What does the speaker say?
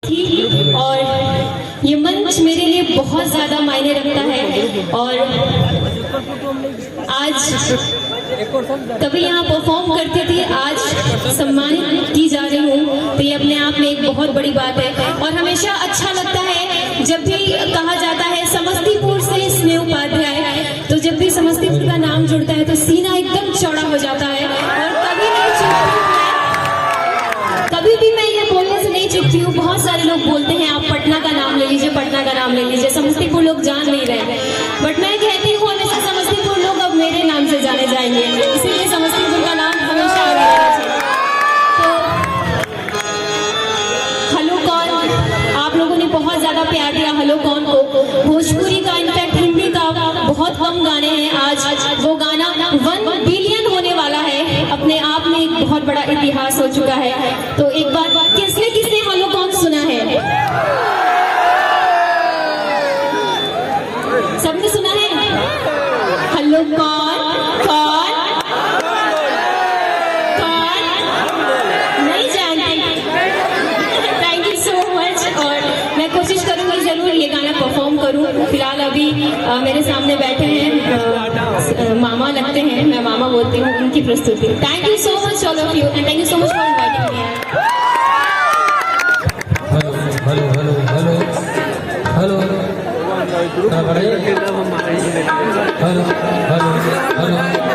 थी और ये मंच मेरे लिए बहुत ज्यादा मायने रखता है। और आज कभी यहाँ परफॉर्म करते थे, आज सम्मानित की जा रही हूँ, तो ये अपने आप में एक बहुत बड़ी बात है। और हमेशा अच्छा लगता है जब भी कहा जाता है समस्तीपुर से स्नेह उपाध्याय, तो जब भी समस्तीपुर का नाम जुड़ता है तो सीना एकदम चौड़ा हो जाता है। और कभी भी मैं ये बोलने से नहीं चुकती हूँ। बहुत सारे लोग बोलते हैं आप पटना का नाम ले लीजिए, पटना का नाम ले लीजिए, समस्तीपुर लोग जान नहीं रहे, बट मैं कहती हूँ हमेशा समस्तीपुर लोग अब मेरे नाम से जाने जाएंगे, इसीलिए समस्तीपुर का नाम हमेशा आगे रहना चाहिए। तो हेलो कौन, आप लोगों ने बहुत ज्यादा प्यार दिया हेलो कौन को। भोजपुरी का, इनफैक्ट हिंदी का बहुत कम गाने हैं, आज वो गाना 1 बिलियन होने वाला है, अपने आप में एक बहुत बड़ा इतिहास हो चुका है। तो एक बार किसने किसने हेलो कौन सुना है? सबने सुना है हेलो कौन? कौन कौन नहीं जानते? Thank you so much. और मैं कोशिश करूंगी जरूर ये गाना परफॉर्म करूं। फिलहाल अभी मेरे सामने बैठे हैं मामा लगते हैं, मैं मामा बोलती हूँ, उनकी प्रस्तुति। Thank you so much all of you and thank you so much for inviting me. Hello hello hello hello hello hello hello